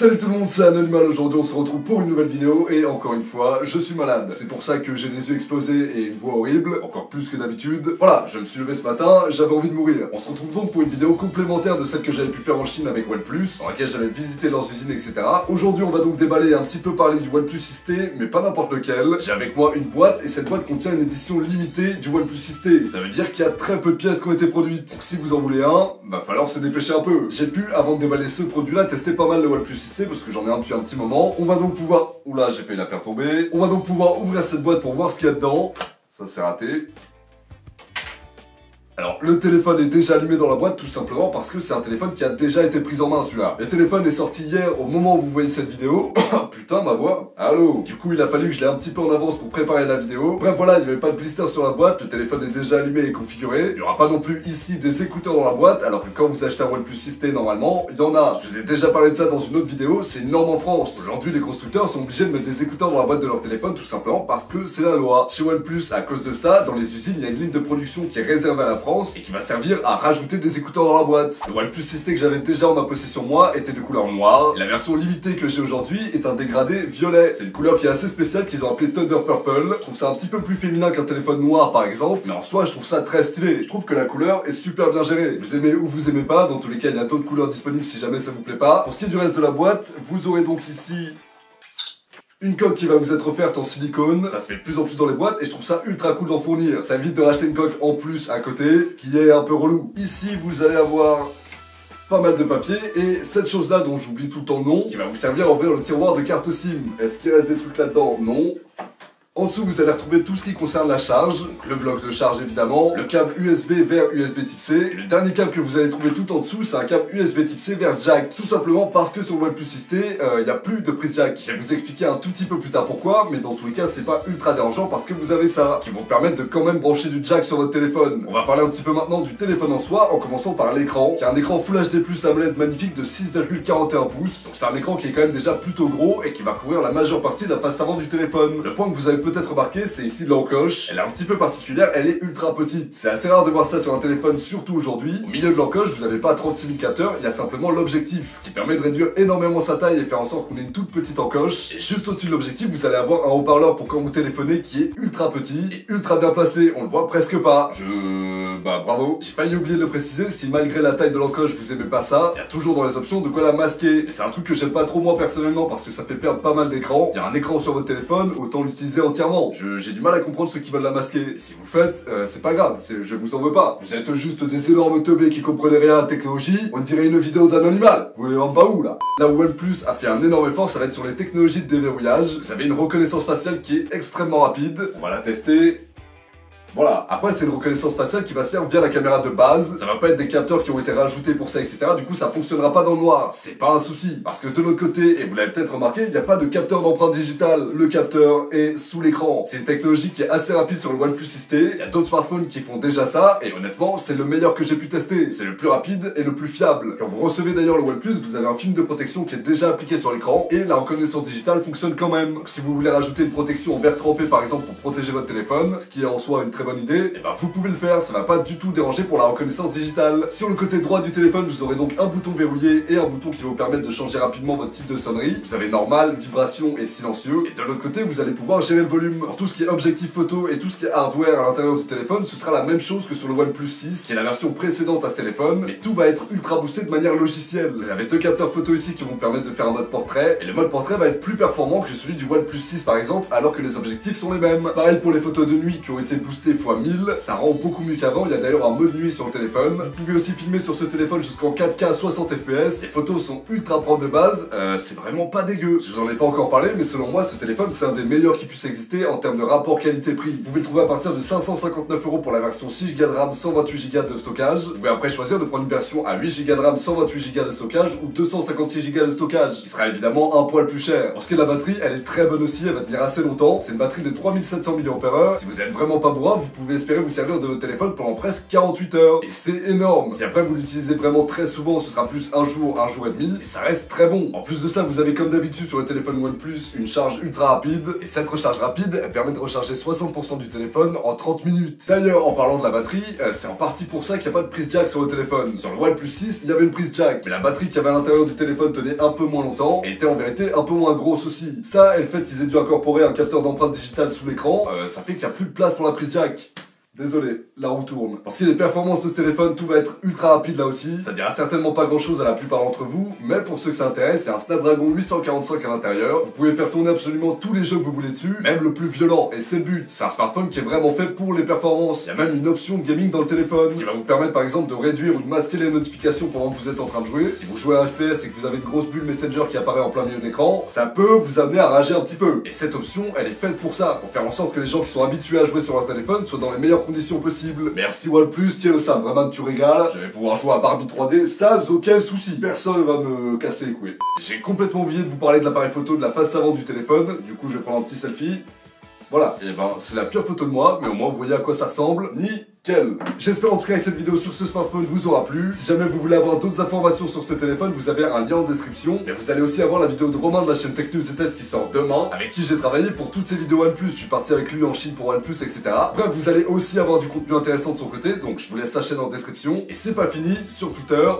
Salut tout le monde, c'est Anonymal. Aujourd'hui on se retrouve pour une nouvelle vidéo et encore une fois, je suis malade. C'est pour ça que j'ai les yeux explosés et une voix horrible, encore plus que d'habitude. Voilà, je me suis levé ce matin, j'avais envie de mourir. On se retrouve donc pour une vidéo complémentaire de celle que j'avais pu faire en Chine avec OnePlus, dans laquelle j'avais visité leurs usines, etc. Aujourd'hui on va donc déballer et un petit peu parler du OnePlus 6T, mais pas n'importe lequel. J'ai avec moi une boîte et cette boîte contient une édition limitée du OnePlus 6T. Ça veut dire qu'il y a très peu de pièces qui ont été produites. Donc si vous en voulez un, va falloir se dépêcher un peu. J'ai pu, avant de déballer ce produit-là, tester pas mal le OnePlus 6T parce que j'en ai un depuis un petit moment. On va donc pouvoir... Oula, j'ai failli la faire tomber. On va donc pouvoir ouvrir cette boîte pour voir ce qu'il y a dedans. Ça c'est raté. Alors, le téléphone est déjà allumé dans la boîte tout simplement parce que c'est un téléphone qui a déjà été pris en main celui-là. Le téléphone est sorti hier au moment où vous voyez cette vidéo. Putain, ma voix. Allô. Du coup, il a fallu que je l'ai un petit peu en avance pour préparer la vidéo. Bref, voilà, il n'y avait pas de blister sur la boîte. Le téléphone est déjà allumé et configuré. Il n'y aura pas non plus ici des écouteurs dans la boîte, alors que quand vous achetez un OnePlus 6T, normalement, il y en a. Je vous ai déjà parlé de ça dans une autre vidéo, c'est une norme en France. Aujourd'hui, les constructeurs sont obligés de mettre des écouteurs dans la boîte de leur téléphone tout simplement parce que c'est la loi. Chez OnePlus, à cause de ça, dans les usines, il y a une ligne de production qui est réservée à la France et qui va servir à rajouter des écouteurs dans la boîte. Le OnePlus 6T que j'avais déjà en ma possession moi était de couleur noire, et la version limitée que j'ai aujourd'hui est un dégradé violet. C'est une couleur qui est assez spéciale qu'ils ont appelée Thunder Purple. Je trouve ça un petit peu plus féminin qu'un téléphone noir par exemple, mais en soi je trouve ça très stylé. Je trouve que la couleur est super bien gérée. Vous aimez ou vous aimez pas, dans tous les cas il y a d'autres couleurs disponibles si jamais ça vous plaît pas. Pour ce qui est du reste de la boîte, vous aurez donc ici une coque qui va vous être offerte en silicone. Ça se fait de plus en plus dans les boîtes et je trouve ça ultra cool d'en fournir. Ça évite de racheter une coque en plus à côté, ce qui est un peu relou. Ici, vous allez avoir pas mal de papier et cette chose là dont j'oublie tout le temps le nom, qui va vous servir à ouvrir le tiroir de carte SIM. Est-ce qu'il reste des trucs là-dedans? Non. En dessous, vous allez retrouver tout ce qui concerne la charge, donc le bloc de charge évidemment, le câble USB vers USB type C, et le dernier câble que vous allez trouver tout en dessous, c'est un câble USB type C vers jack, tout simplement parce que sur le OnePlus 6T, il n'y a plus de prise jack. Je vais vous expliquer un tout petit peu plus tard pourquoi, mais dans tous les cas, c'est pas ultra dérangeant parce que vous avez ça, qui vont permettre de quand même brancher du jack sur votre téléphone. On va parler un petit peu maintenant du téléphone en soi, en commençant par l'écran, qui a un écran Full HD+, AMOLED magnifique de 6,41 pouces, donc c'est un écran qui est quand même déjà plutôt gros et qui va couvrir la majeure partie de la face avant du téléphone. Le point que vous avez peut-être remarqué, c'est ici de l'encoche. Elle est un petit peu particulière, elle est ultra petite. C'est assez rare de voir ça sur un téléphone, surtout aujourd'hui. Au milieu de l'encoche, vous n'avez pas 36 000 capteurs, il y a simplement l'objectif, ce qui permet de réduire énormément sa taille et faire en sorte qu'on ait une toute petite encoche. Et juste au-dessus de l'objectif, vous allez avoir un haut-parleur pour quand vous téléphonez qui est ultra petit et ultra bien placé. On le voit presque pas. Bah bravo. J'ai failli oublier de le préciser, si malgré la taille de l'encoche vous aimez pas ça, il y a toujours dans les options de quoi la masquer. Et c'est un truc que j'aime pas trop moi personnellement parce que ça fait perdre pas mal d'écran. Il y a un écran sur votre téléphone, autant l'utiliser entièrement. J'ai du mal à comprendre ceux qui veulent la masquer. Et si vous faites, c'est pas grave, je vous en veux pas. Vous êtes juste des énormes teubés qui comprenez rien à la technologie. On dirait une vidéo d'Anonymal. Vous voyez en bas où là? Là où OnePlus a fait un énorme effort, ça va être sur les technologies de déverrouillage. Vous avez une reconnaissance faciale qui est extrêmement rapide. On va la tester. Voilà, après c'est une reconnaissance faciale qui va se faire via la caméra de base, ça va pas être des capteurs qui ont été rajoutés pour ça, etc. Du coup ça fonctionnera pas dans le noir, c'est pas un souci. Parce que de l'autre côté, et vous l'avez peut-être remarqué, il n'y a pas de capteur d'empreinte digitale. Le capteur est sous l'écran. C'est une technologie qui est assez rapide sur le OnePlus 6T, il y a d'autres smartphones qui font déjà ça, et honnêtement c'est le meilleur que j'ai pu tester. C'est le plus rapide et le plus fiable. Quand vous recevez d'ailleurs le OnePlus, vous avez un film de protection qui est déjà appliqué sur l'écran, et la reconnaissance digitale fonctionne quand même. Donc, si vous voulez rajouter une protection en verre trempé par exemple pour protéger votre téléphone, ce qui est en soi une très bonne idée, et bah vous pouvez le faire, ça va pas du tout déranger pour la reconnaissance digitale. Sur le côté droit du téléphone, vous aurez donc un bouton verrouillé et un bouton qui va vous permettre de changer rapidement votre type de sonnerie. Vous avez normal, vibration et silencieux. Et de l'autre côté, vous allez pouvoir gérer le volume. Pour tout ce qui est objectif photo et tout ce qui est hardware à l'intérieur du téléphone, ce sera la même chose que sur le OnePlus 6, qui est la version précédente à ce téléphone, mais tout va être ultra boosté de manière logicielle. Vous avez deux capteurs photo ici qui vont vous permettre de faire un mode portrait, et le mode portrait va être plus performant que celui du OnePlus 6 par exemple, alors que les objectifs sont les mêmes. Pareil pour les photos de nuit qui ont été boostées x 1000, ça rend beaucoup mieux qu'avant. Il y a d'ailleurs un mode nuit sur le téléphone. Vous pouvez aussi filmer sur ce téléphone jusqu'en 4K 60 fps. Les photos sont ultra propres de base. C'est vraiment pas dégueu. Je vous en ai pas encore parlé, mais selon moi, ce téléphone, c'est un des meilleurs qui puisse exister en termes de rapport qualité-prix. Vous pouvez le trouver à partir de 559 € pour la version 6 Go de RAM, 128 Go de stockage. Vous pouvez après choisir de prendre une version à 8 Go de RAM, 128 Go de stockage ou 256 Go de stockage, qui sera évidemment un poil plus cher. Pour ce qui est de la batterie, elle est très bonne aussi, elle va tenir assez longtemps. C'est une batterie de 3700 mAh. Si vous êtes vraiment pas bourrin, vous pouvez espérer vous servir de votre téléphone pendant presque 48 heures. Et c'est énorme. Si après vous l'utilisez vraiment très souvent, ce sera plus un jour et demi, et ça reste très bon. En plus de ça, vous avez comme d'habitude sur le téléphone OnePlus une charge ultra rapide, et cette recharge rapide, elle permet de recharger 60% du téléphone en 30 minutes. D'ailleurs, en parlant de la batterie, c'est en partie pour ça qu'il n'y a pas de prise jack sur le téléphone. Sur le OnePlus 6, il y avait une prise jack, mais la batterie qu'il y avait à l'intérieur du téléphone tenait un peu moins longtemps, et était en vérité un peu moins grosse aussi. Ça, et le fait qu'ils aient dû incorporer un capteur d'empreinte digitale sous l'écran, ça fait qu'il n'y a plus de place pour la prise jack. Désolé, la roue tourne. Pour ce qui est des performances de ce téléphone, tout va être ultra rapide là aussi. Ça dira certainement pas grand chose à la plupart d'entre vous, mais pour ceux que ça intéresse, c'est un Snapdragon 845 à l'intérieur. Vous pouvez faire tourner absolument tous les jeux que vous voulez dessus, même le plus violent, et c'est le but. C'est un smartphone qui est vraiment fait pour les performances. Il y a même une option de gaming dans le téléphone, qui va vous permettre par exemple de réduire ou de masquer les notifications pendant que vous êtes en train de jouer. Si vous jouez à un FPS et que vous avez une grosse bulle Messenger qui apparaît en plein milieu d'écran, ça peut vous amener à rager un petit peu. Et cette option, elle est faite pour ça, pour faire en sorte que les gens qui sont habitués à jouer sur leur téléphone soient dans les meilleures conditions possibles. Merci OnePlus, tiens le Sam, vraiment tu régales. Je vais pouvoir jouer à Barbie 3D sans aucun souci. Personne ne va me casser les couilles. J'ai complètement oublié de vous parler de l'appareil photo de la face avant du téléphone. Du coup, je vais prendre un petit selfie. Voilà, et ben c'est la pire photo de moi, mais au moins vous voyez à quoi ça ressemble. Nickel. J'espère en tout cas que cette vidéo sur ce smartphone vous aura plu. Si jamais vous voulez avoir d'autres informations sur ce téléphone, vous avez un lien en description. Mais vous allez aussi avoir la vidéo de Romain de la chaîne Tech News et Test qui sort demain, avec qui j'ai travaillé pour toutes ces vidéos OnePlus. Je suis parti avec lui en Chine pour OnePlus, etc. Bref, vous allez aussi avoir du contenu intéressant de son côté, donc je vous laisse sa chaîne en description. Et c'est pas fini, sur Twitter,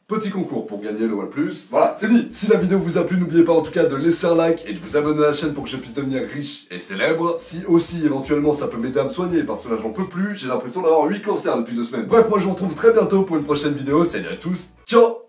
petit concours pour gagner le OnePlus. Voilà, c'est dit. Si la vidéo vous a plu, n'oubliez pas en tout cas de laisser un like et de vous abonner à la chaîne pour que je puisse devenir riche et célèbre. Si aussi, éventuellement, ça peut m'aider à me soigner parce que là, j'en peux plus. J'ai l'impression d'avoir 8 cancers depuis 2 semaines. Bref, moi, je vous retrouve très bientôt pour une prochaine vidéo. Salut à tous. Ciao!